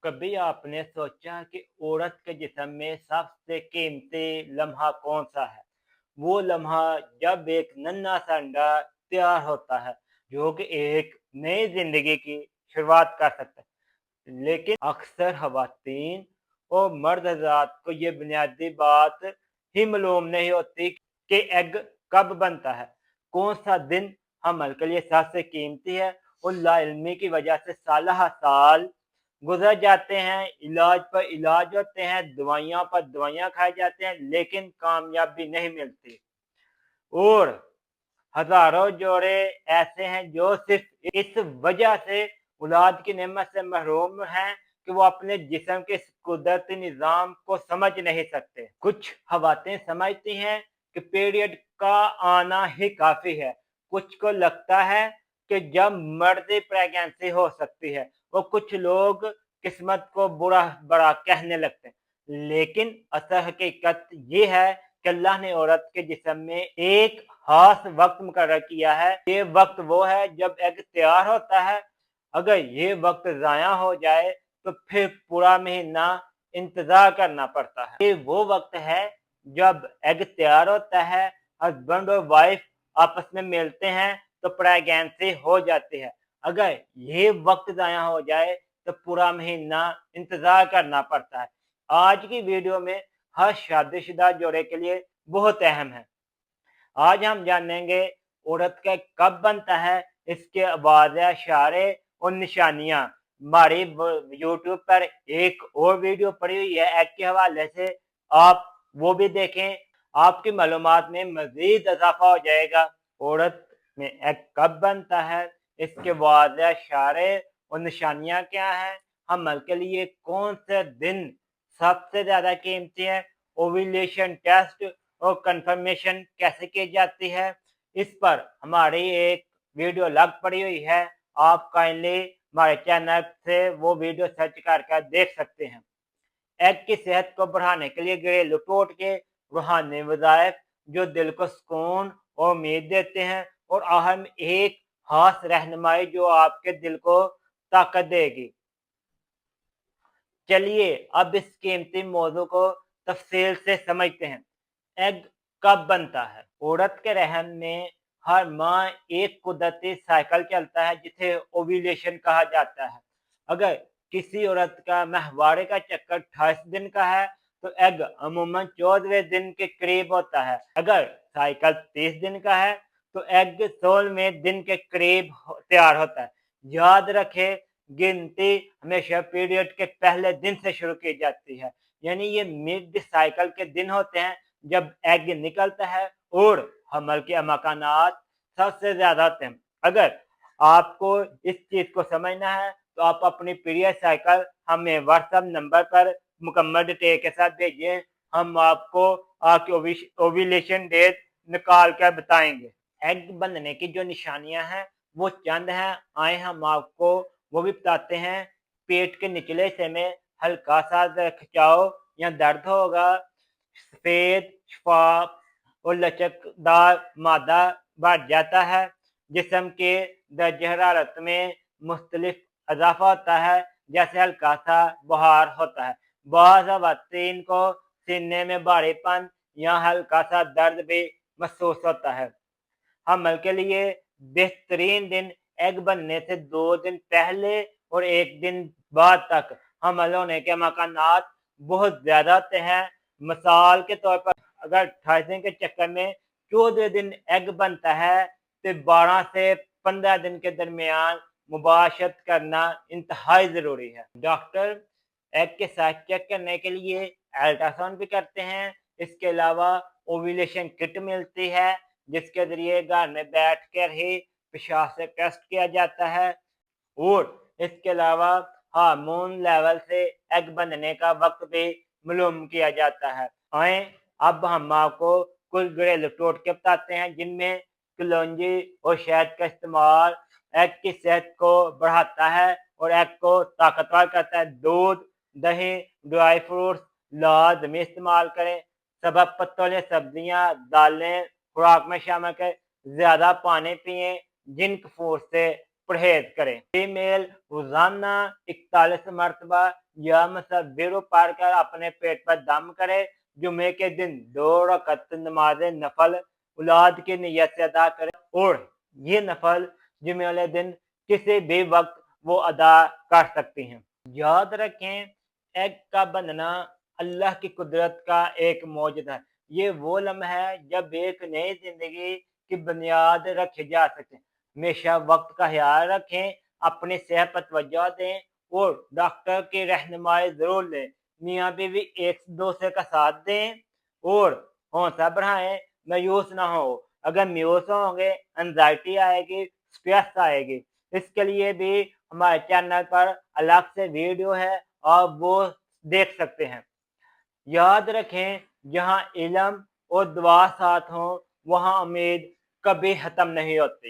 कभी आपने सोचा कि औरत के जिस्म में सबसे कीमती लम्हा कौन सा है? वो लम्हा जब एक नन्हा सा अंडा तैयार होता है, जो कि एक नई जिंदगी की शुरुआत कर सकता है। लेकिन अक्सर खवातीन और मर्द हज़रात को ये बुनियादी बात ही मालूम नहीं होती कि एग कब बनता है, कौन सा दिन हमल के लिए सबसे कीमती है। और लाइल्मी की वजह से साल साल गुजर जाते हैं, इलाज पर इलाज होते हैं, दवाइयाँ पर दवाइयाँ खाए जाते हैं, लेकिन कामयाबी नहीं मिलती। और हज़ारों जोड़े ऐसे हैं जो सिर्फ इस वजह से औलाद की नेमत से महरूम हैं कि वो अपने जिस्म के इस कुदरती निज़ाम को समझ नहीं सकते। कुछ ख़वातीन समझती हैं कि पीरियड का आना ही काफ़ी है। कुछ को लगता है कि जब मर्दी प्रेगनेंसी हो सकती है, और कुछ लोग किस्मत को बुरा बड़ा कहने लगते हैं। लेकिन असल हकीकत ये है कि अल्लाह ने औरत के जिस्म में एक खास वक्त मुकर्रर किया है। ये वक्त वो है जब एग तैयार होता है। अगर ये वक्त ज़ाया हो जाए तो फिर पूरा महीना इंतज़ार करना पड़ता है। ये वो वक्त है जब एग तैयार होता है, हस्बैंड और वाइफ आपस में मिलते हैं तो प्रेगनेंसी हो जाती है। अगर ये वक्त ज़ाया हो जाए तो पूरा महीना इंतज़ार करना पड़ता है। आज की वीडियो में हर शादीशुदा जोड़े के लिए बहुत अहम है। आज हम जानेंगे औरत का कब बनता है, इसके वाज़ेह इशारे और निशानियाँ। हमारी यूट्यूब पर एक और वीडियो पड़ी हुई है एग के हवाले से, आप वो भी देखें, आपकी मालूमात में मज़ीद इज़ाफ़ा हो जाएगा। औरत में एग कब बनता है, इसके वाज़ेह इशारे और निशानियाँ क्या हैं, हमल के लिए कौन से दिन सबसे ज़्यादा कीमती है, ओव्यूलेशन टेस्ट और कंफर्मेशन कैसे की जाती है, इस पर हमारी एक वीडियो अलग पड़ी हुई है। आप काइंडली हमारे चैनल से वो वीडियो सर्च करके देख सकते हैं। एग की सेहत को बढ़ाने के लिए घरेलू टोटके, रूहानी वज़ाइफ जो दिल को सुकून और उम्मीद देते हैं, और अहम एक खास रहनुमाई जो आपके दिल को ताकत देगी। चलिए अब इस कीमती मौजू को तफसील से समझते हैं। एग कब बनता है? औरत के रहम में हर माह एक कुदरती साइकिल चलता है जिसे ओव्यूलेशन कहा जाता है। अगर किसी औरत का माहवारे का चक्कर 28 दिन का है तो एग अमूमन 14वें दिन के करीब होता है। अगर साइकिल 30 दिन का है तो एग 16वें दिन के करीब तैयार होता है। याद रखें, गिनती हमेशा पीरियड के पहले दिन से शुरू की जाती है, यानी ये मिड साइकिल के दिन होते हैं जब एग निकलता है और हमल के अमकानात सबसे ज्यादा होते हैं। अगर आपको इस चीज को समझना है तो आप अपनी पीरियड साइकिल हमें व्हाट्सएप नंबर पर मुकम्मल डिटेल के साथ भेजिए, हम आपको आपकी ओव्यूलेशन डेट निकाल कर बताएंगे। एग बनने की जो निशानियां हैं वो चंद हैं, आए हम आपको वो भी बताते हैं। पेट के निचले हिस्से में हल्का सा खिंचाव या दर्द होगा, सफेद शफाफ और लचकदार मादा बढ़ जाता है, जिस्म के दर्ज हरारत में मुख्तलिफ इजाफा होता है, जैसे हल्का सा बुखार होता है। बाज़ खवातीन को सीने में भारीपन या हल्का सा दर्द भी महसूस होता है। हमल के लिए बेहतरीन दिन एग बनने से 2 दिन पहले और 1 दिन बाद तक हमल होने के मकानात बहुत ज्यादा होते हैं। मिसाल के तौर पर अगर 28 दिन के चक्कर में 14 दिन एग बनता है तो 12 से 15 दिन के दरमियान मुबाशरत करना इंतहाई जरूरी है। डॉक्टर एग के साथ चेक करने के लिए अल्ट्रासाउंड भी करते हैं। इसके अलावा ओव्यूलेशन किट मिलती है जिसके जरिए घर में बैठ कर ही पेशाब से टेस्ट किया जाता है, और इसके अलावा हार्मोन लेवल से एग बनने का वक्त भी मालूम किया जाता है। आए अब हम आपको कुछ घरेलू टोटके बताते हैं जिनमें कलौंजी और शहद का इस्तेमाल एग की सेहत को बढ़ाता है और एग को ताकतवर करता है। दूध, दही, ड्राई फ्रूट्स लाजमी इस्तेमाल करें। सबब पत्तों, सब्जियां, दालें खुराक में शामिल करें। ज्यादा पानी पिए। जिंक फूड से پرہیز کریں۔ فیمیل روزانہ 41 مرتبہ یا مصور پڑھ کر اپنے پیٹ پر دم کرے۔ جمعے کے دن 2 رکعت نماز نفل اولاد کی نیت سے ادا کرے اور یہ نفل جمعے والے دن کسی بھی وقت وہ ادا کر سکتی ہیں۔ یاد رکھیں ایگ کا بننا اللہ کی قدرت کا ایک معجزہ ہے۔ یہ وہ لمحہ ہے جب ایک نئی زندگی کی بنیاد رکھی جا سکتے ہیں۔ ہمیشہ وقت کا خیال رکھیں، اپنی صحت پر توجہ دیں اور ڈاکٹر کی رہنمائی ضرور لیں۔ میاں بیوی ایک دوسرے کا ساتھ دیں اور حوصلہ بڑھائیں، مایوس نہ ہو۔ اگر مایوس ہوں گے انزائٹی آئے گی، اسٹریس آئے گی۔ اس کے لیے بھی ہمارے چینل پر الگ سے ویڈیو ہے، آپ وہ دیکھ سکتے ہیں۔ یاد رکھیں جہاں علم اور دعا ساتھ ہوں وہاں امید کبھی ختم نہیں ہوتی۔